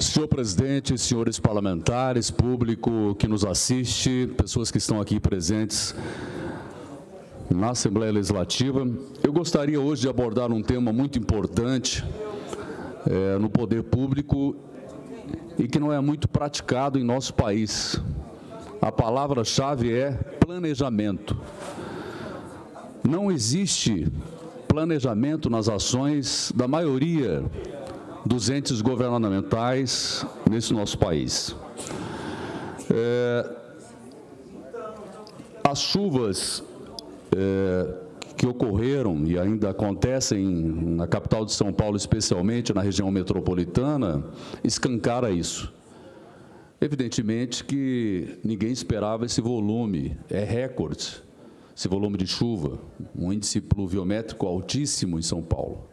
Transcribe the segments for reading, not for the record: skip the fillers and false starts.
Senhor presidente, senhores parlamentares, público que nos assiste, pessoas que estão aqui presentes na Assembleia Legislativa, eu gostaria hoje de abordar um tema muito importante no poder público e que não é muito praticado em nosso país. A palavra-chave é planejamento. Não existe planejamento nas ações da maioria dos entes governamentais nesse nosso país. As chuvas que ocorreram e ainda acontecem na capital de São Paulo, especialmente na região metropolitana, escancara isso. Evidentemente que ninguém esperava esse volume, é recorde, esse volume de chuva, um índice pluviométrico altíssimo em São Paulo.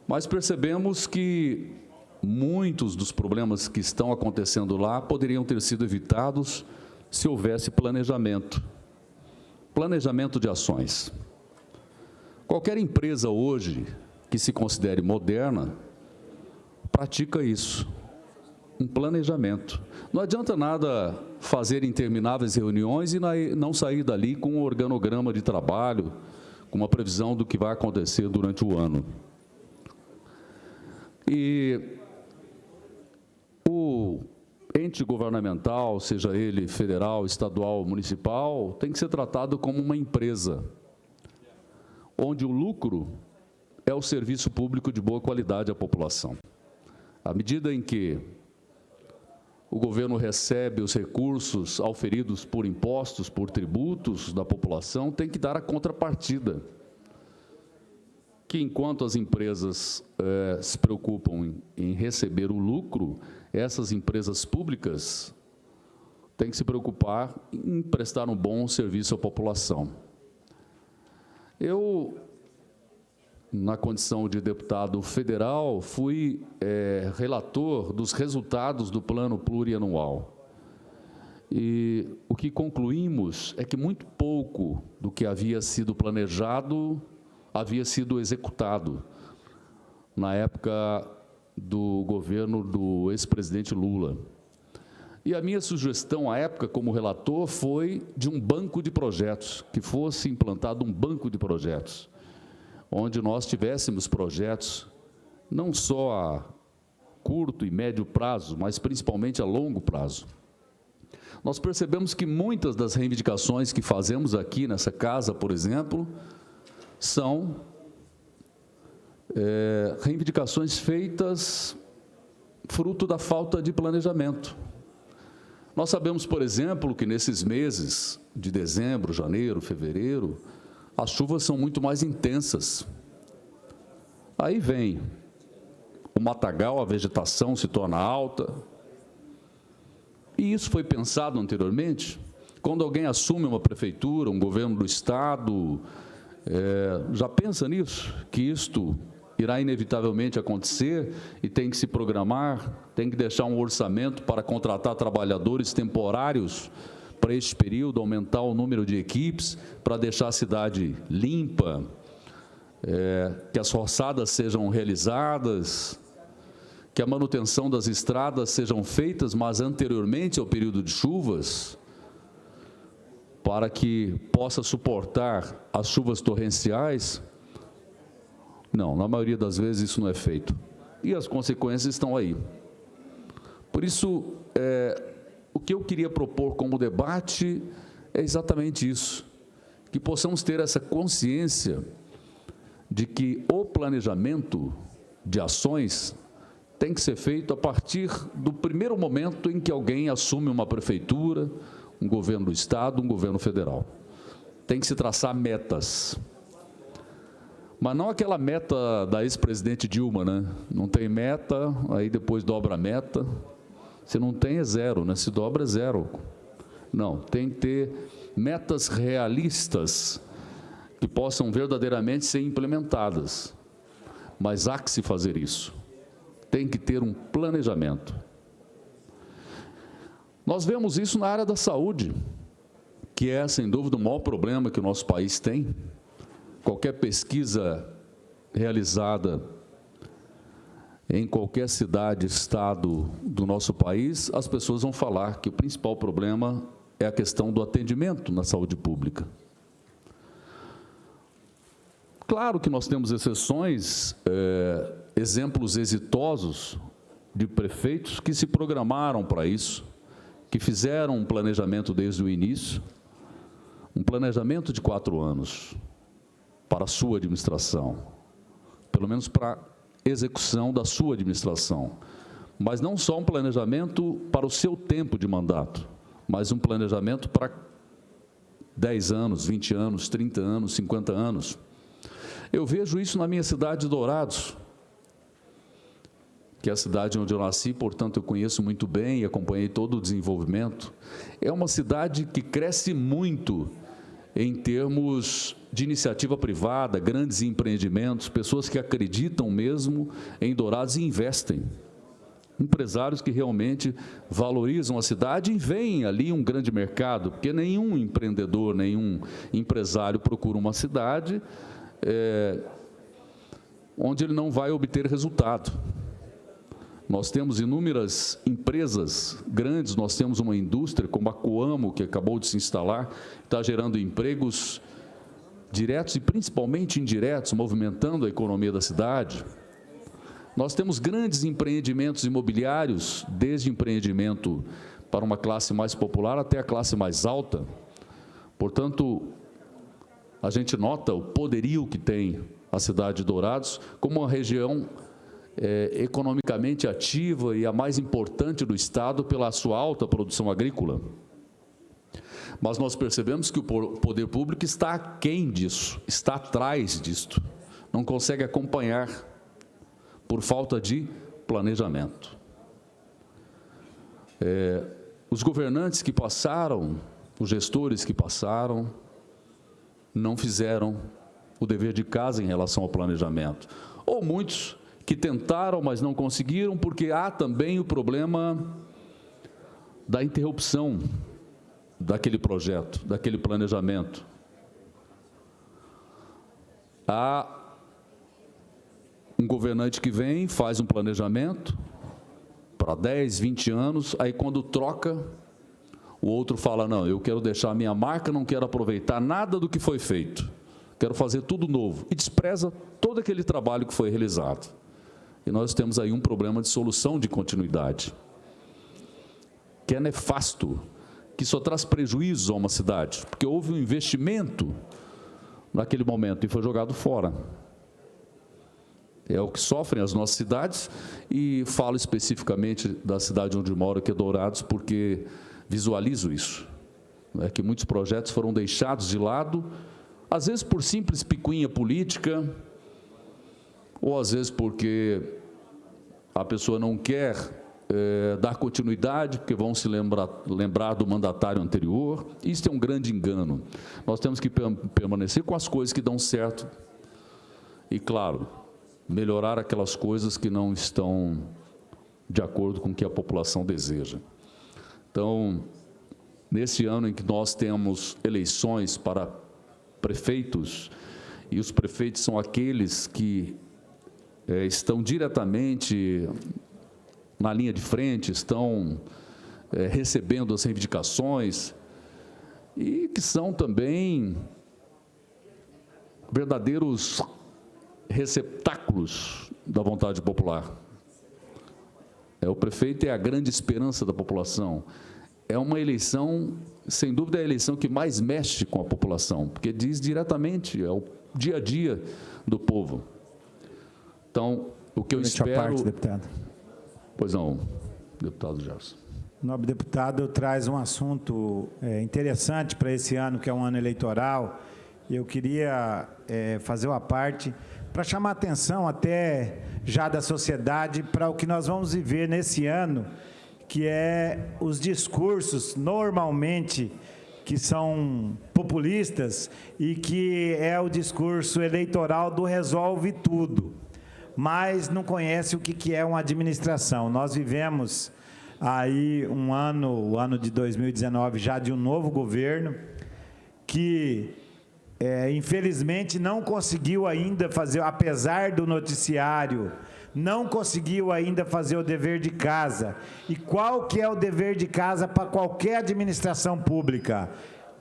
Mas percebemos que muitos dos problemas que estão acontecendo lá poderiam ter sido evitados se houvesse planejamento de ações. Qualquer empresa hoje que se considere moderna pratica isso, um planejamento. Não adianta nada fazer intermináveis reuniões e não sair dali com um organograma de trabalho, com uma previsão do que vai acontecer durante o ano. E o ente governamental, seja ele federal, estadual, municipal, tem que ser tratado como uma empresa, onde o lucro é o serviço público de boa qualidade à população. À medida em que o governo recebe os recursos auferidos por impostos, por tributos da população, tem que dar a contrapartida, que enquanto as empresas se preocupam em receber o lucro, essas empresas públicas têm que se preocupar em prestar um bom serviço à população. Eu, na condição de deputado federal, fui relator dos resultados do Plano Plurianual. E o que concluímos é que muito pouco do que havia sido planejado havia sido executado na época do governo do ex-presidente Lula. E a minha sugestão, à época, como relator, foi de um banco de projetos, que fosse implantado um banco de projetos, onde nós tivéssemos projetos não só a curto e médio prazo, mas principalmente a longo prazo. Nós percebemos que muitas das reivindicações que fazemos aqui nessa casa, por exemplo, são reivindicações feitas fruto da falta de planejamento. Nós sabemos, por exemplo, que nesses meses de dezembro, janeiro, fevereiro, as chuvas são muito mais intensas. Aí vem o matagal, a vegetação se torna alta. E isso foi pensado anteriormente? Quando alguém assume uma prefeitura, um governo do Estado, já pensa nisso? Que isto irá inevitavelmente acontecer e tem que se programar, tem que deixar um orçamento para contratar trabalhadores temporários para este período, aumentar o número de equipes, para deixar a cidade limpa, que as roçadas sejam realizadas, que a manutenção das estradas sejam feitas, mas anteriormente ao período de chuvas, para que possa suportar as chuvas torrenciais. Não, na maioria das vezes isso não é feito. E as consequências estão aí. Por isso, o que eu queria propor como debate é exatamente isso, que possamos ter essa consciência de que o planejamento de ações tem que ser feito a partir do primeiro momento em que alguém assume uma prefeitura, um governo do Estado, um governo federal. Tem que se traçar metas. Mas não aquela meta da ex-presidente Dilma, né? Não tem meta, aí depois dobra a meta. Se não tem, é zero, né? Se dobra, é zero. Não, tem que ter metas realistas que possam verdadeiramente ser implementadas. Mas há que se fazer isso. Tem que ter um planejamento. Nós vemos isso na área da saúde, que é, sem dúvida, o maior problema que o nosso país tem. Qualquer pesquisa realizada em qualquer cidade, estado do nosso país, as pessoas vão falar que o principal problema é a questão do atendimento na saúde pública. Claro que nós temos exceções, exemplos exitosos de prefeitos que se programaram para isso, que fizeram um planejamento desde o início, um planejamento de 4 anos para a sua administração, pelo menos para a execução da sua administração, mas não só um planejamento para o seu tempo de mandato, mas um planejamento para 10 anos, 20 anos, 30 anos, 50 anos. Eu vejo isso na minha cidade de Dourados, que é a cidade onde eu nasci, portanto, eu conheço muito bem e acompanhei todo o desenvolvimento. É uma cidade que cresce muito em termos de iniciativa privada, grandes empreendimentos, pessoas que acreditam mesmo em Dourados e investem. Empresários que realmente valorizam a cidade e veem ali um grande mercado, porque nenhum empreendedor, nenhum empresário procura uma cidade onde ele não vai obter resultado. Nós temos inúmeras empresas grandes, nós temos uma indústria como a Coamo, que acabou de se instalar, está gerando empregos diretos e principalmente indiretos, movimentando a economia da cidade. Nós temos grandes empreendimentos imobiliários, desde empreendimento para uma classe mais popular até a classe mais alta. Portanto, a gente nota o poderio que tem a cidade de Dourados como uma região economicamente ativa e a mais importante do Estado pela sua alta produção agrícola. Mas nós percebemos que o poder público está aquém disso, está atrás disto, não consegue acompanhar por falta de planejamento. Os governantes que passaram, os gestores que passaram, não fizeram o dever de casa em relação ao planejamento. Ou muitos que tentaram, mas não conseguiram, porque há também o problema da interrupção daquele projeto, daquele planejamento. Há um governante que vem, faz um planejamento para 10, 20 anos, aí quando troca, o outro fala, não, eu quero deixar a minha marca, não quero aproveitar nada do que foi feito, quero fazer tudo novo, e despreza todo aquele trabalho que foi realizado. E nós temos aí um problema de solução de continuidade, que é nefasto, que só traz prejuízo a uma cidade, porque houve um investimento naquele momento e foi jogado fora. É o que sofrem as nossas cidades, e falo especificamente da cidade onde moro, que é Dourados, porque visualizo isso, que muitos projetos foram deixados de lado, às vezes por simples picuinha política, ou às vezes porque a pessoa não quer dar continuidade, porque vão se lembrar do mandatário anterior. Isso é um grande engano. Nós temos que permanecer com as coisas que dão certo e, claro, melhorar aquelas coisas que não estão de acordo com o que a população deseja. Então, nesse ano em que nós temos eleições para prefeitos, e os prefeitos são aqueles que estão diretamente na linha de frente, estão recebendo as reivindicações, e que são também verdadeiros receptáculos da vontade popular. O prefeito é a grande esperança da população. É uma eleição, sem dúvida, é a eleição que mais mexe com a população, porque diz diretamente, é o dia a dia do povo. Então, o que eu espero... parte, deputado. Pois não, deputado Gerson. Nobre deputado, traz um assunto interessante para esse ano, que é um ano eleitoral. Eu queria fazer uma parte para chamar a atenção até já da sociedade para o que nós vamos viver nesse ano, que é os discursos, normalmente, que são populistas e que é o discurso eleitoral do resolve tudo, mas não conhece o que é uma administração. Nós vivemos aí o ano de 2019, já de um novo governo, que infelizmente, não conseguiu ainda fazer, apesar do noticiário, não conseguiu ainda fazer o dever de casa. E qual que é o dever de casa para qualquer administração pública?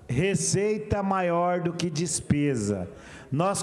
Receita maior do que despesa. Nós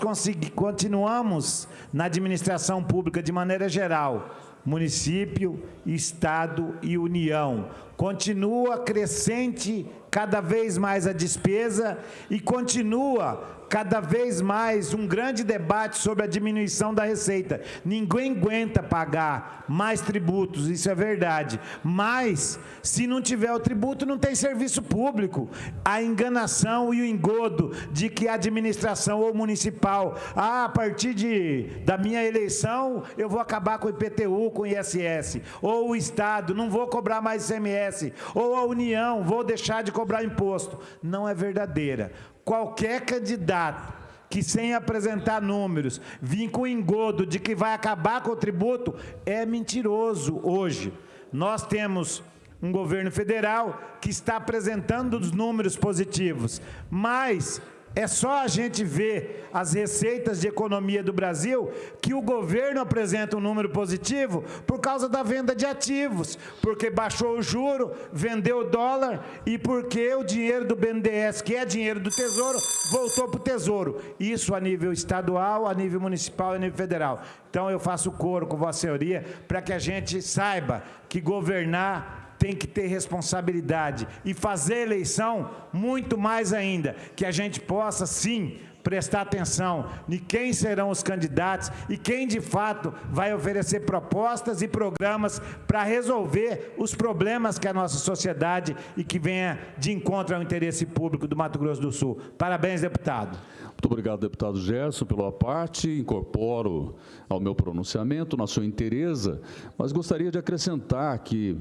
continuamos na administração pública, de maneira geral, município, Estado e União. Continua crescente cada vez mais a despesa e continua cada vez mais um grande debate sobre a diminuição da receita. Ninguém aguenta pagar mais tributos, isso é verdade. Mas, se não tiver o tributo, não tem serviço público. A enganação e o engodo de que a administração ou municipal, a partir da minha eleição, eu vou acabar com o IPTU, com o ISS. Ou o Estado, não vou cobrar mais ICMS. Ou a União, vou deixar de cobrar imposto. Não é verdadeira. Qualquer candidato que, sem apresentar números, vir com engodo de que vai acabar com o tributo, é mentiroso hoje. Nós temos um governo federal que está apresentando os números positivos, mas é só a gente ver as receitas de economia do Brasil que o governo apresenta um número positivo por causa da venda de ativos, porque baixou o juro, vendeu o dólar e porque o dinheiro do BNDES, que é dinheiro do Tesouro, voltou para o Tesouro. Isso a nível estadual, a nível municipal e a nível federal. Então eu faço coro com Vossa Senhoria para que a gente saiba que governar tem que ter responsabilidade e fazer eleição muito mais ainda, que a gente possa, sim, prestar atenção em quem serão os candidatos e quem, de fato, vai oferecer propostas e programas para resolver os problemas que a nossa sociedade e que venha de encontro ao interesse público do Mato Grosso do Sul. Parabéns, deputado. Muito obrigado, deputado Gerson, pela parte. Incorporo ao meu pronunciamento, na sua inteireza, mas gostaria de acrescentar que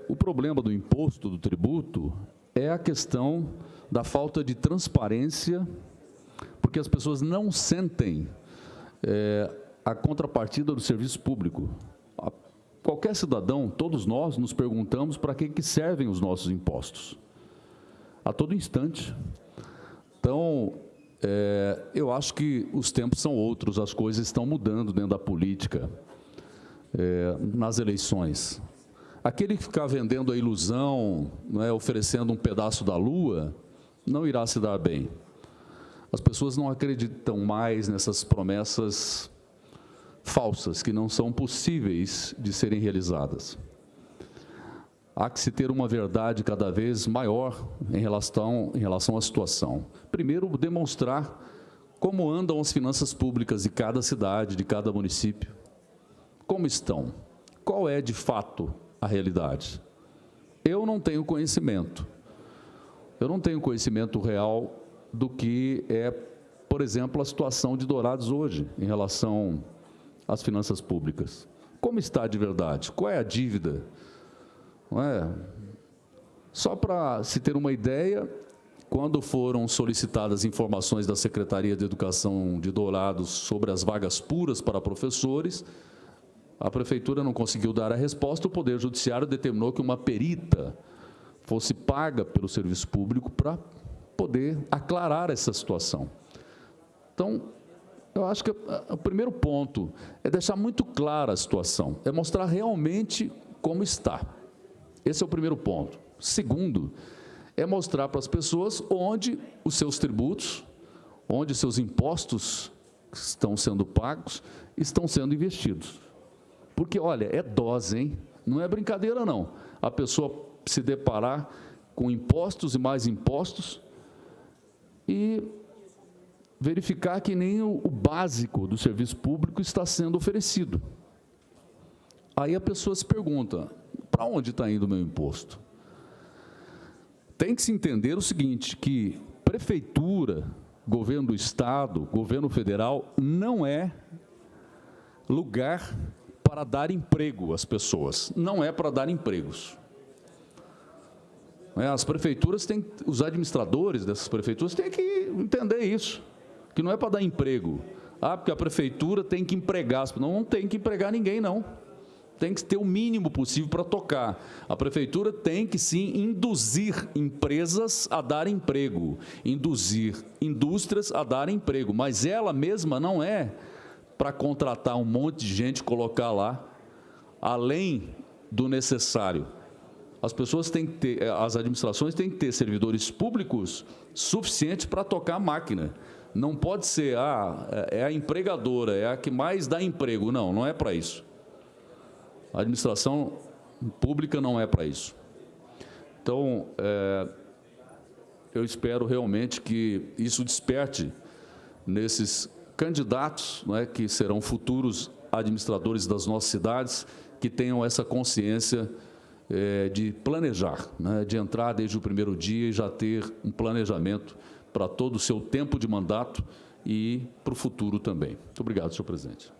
o problema do imposto, do tributo, é a questão da falta de transparência, porque as pessoas não sentem a contrapartida do serviço público. Qualquer cidadão, todos nós, nos perguntamos para que servem os nossos impostos, a todo instante. Então, eu acho que os tempos são outros, as coisas estão mudando dentro da política, nas eleições. Aquele que ficar vendendo a ilusão, oferecendo um pedaço da lua, não irá se dar bem. As pessoas não acreditam mais nessas promessas falsas, que não são possíveis de serem realizadas. Há que se ter uma verdade cada vez maior em relação à situação. Primeiro, demonstrar como andam as finanças públicas de cada cidade, de cada município. Como estão? Qual é, de fato, a realidade? Eu não tenho conhecimento. Eu não tenho conhecimento real do que é, por exemplo, a situação de Dourados hoje, em relação às finanças públicas. Como está de verdade? Qual é a dívida? Não é? Só para se ter uma ideia, quando foram solicitadas informações da Secretaria de Educação de Dourados sobre as vagas puras para professores, a Prefeitura não conseguiu dar a resposta, o Poder Judiciário determinou que uma perita fosse paga pelo serviço público para poder aclarar essa situação. Então, eu acho que o primeiro ponto é deixar muito clara a situação, é mostrar realmente como está. Esse é o primeiro ponto. Segundo, é mostrar para as pessoas onde os seus tributos, onde os seus impostos que estão sendo pagos, estão sendo investidos. Porque, olha, é dose, hein? Não é brincadeira, não. A pessoa se deparar com impostos e mais impostos e verificar que nem o básico do serviço público está sendo oferecido. Aí a pessoa se pergunta, para onde está indo o meu imposto? Tem que se entender o seguinte, que prefeitura, governo do Estado, governo federal, não é lugar para dar emprego às pessoas, não é para dar empregos. As prefeituras têm, os administradores dessas prefeituras têm que entender isso, que não é para dar emprego. Porque a prefeitura tem que empregar, não tem que empregar ninguém, não. tem que ter o mínimo possível para tocar. A prefeitura tem que, sim, induzir empresas a dar emprego, induzir indústrias a dar emprego, mas ela mesma não é para contratar um monte de gente, colocar lá, além do necessário. As pessoas têm que ter, as administrações têm que ter servidores públicos suficientes para tocar a máquina. Não pode ser, é a empregadora, é a que mais dá emprego. Não, não é para isso. A administração pública não é para isso. Então, eu espero realmente que isso desperte nesses candidatos, né, que serão futuros administradores das nossas cidades, que tenham essa consciência de planejar, né, de entrar desde o primeiro dia e já ter um planejamento para todo o seu tempo de mandato e para o futuro também. Muito obrigado, senhor presidente.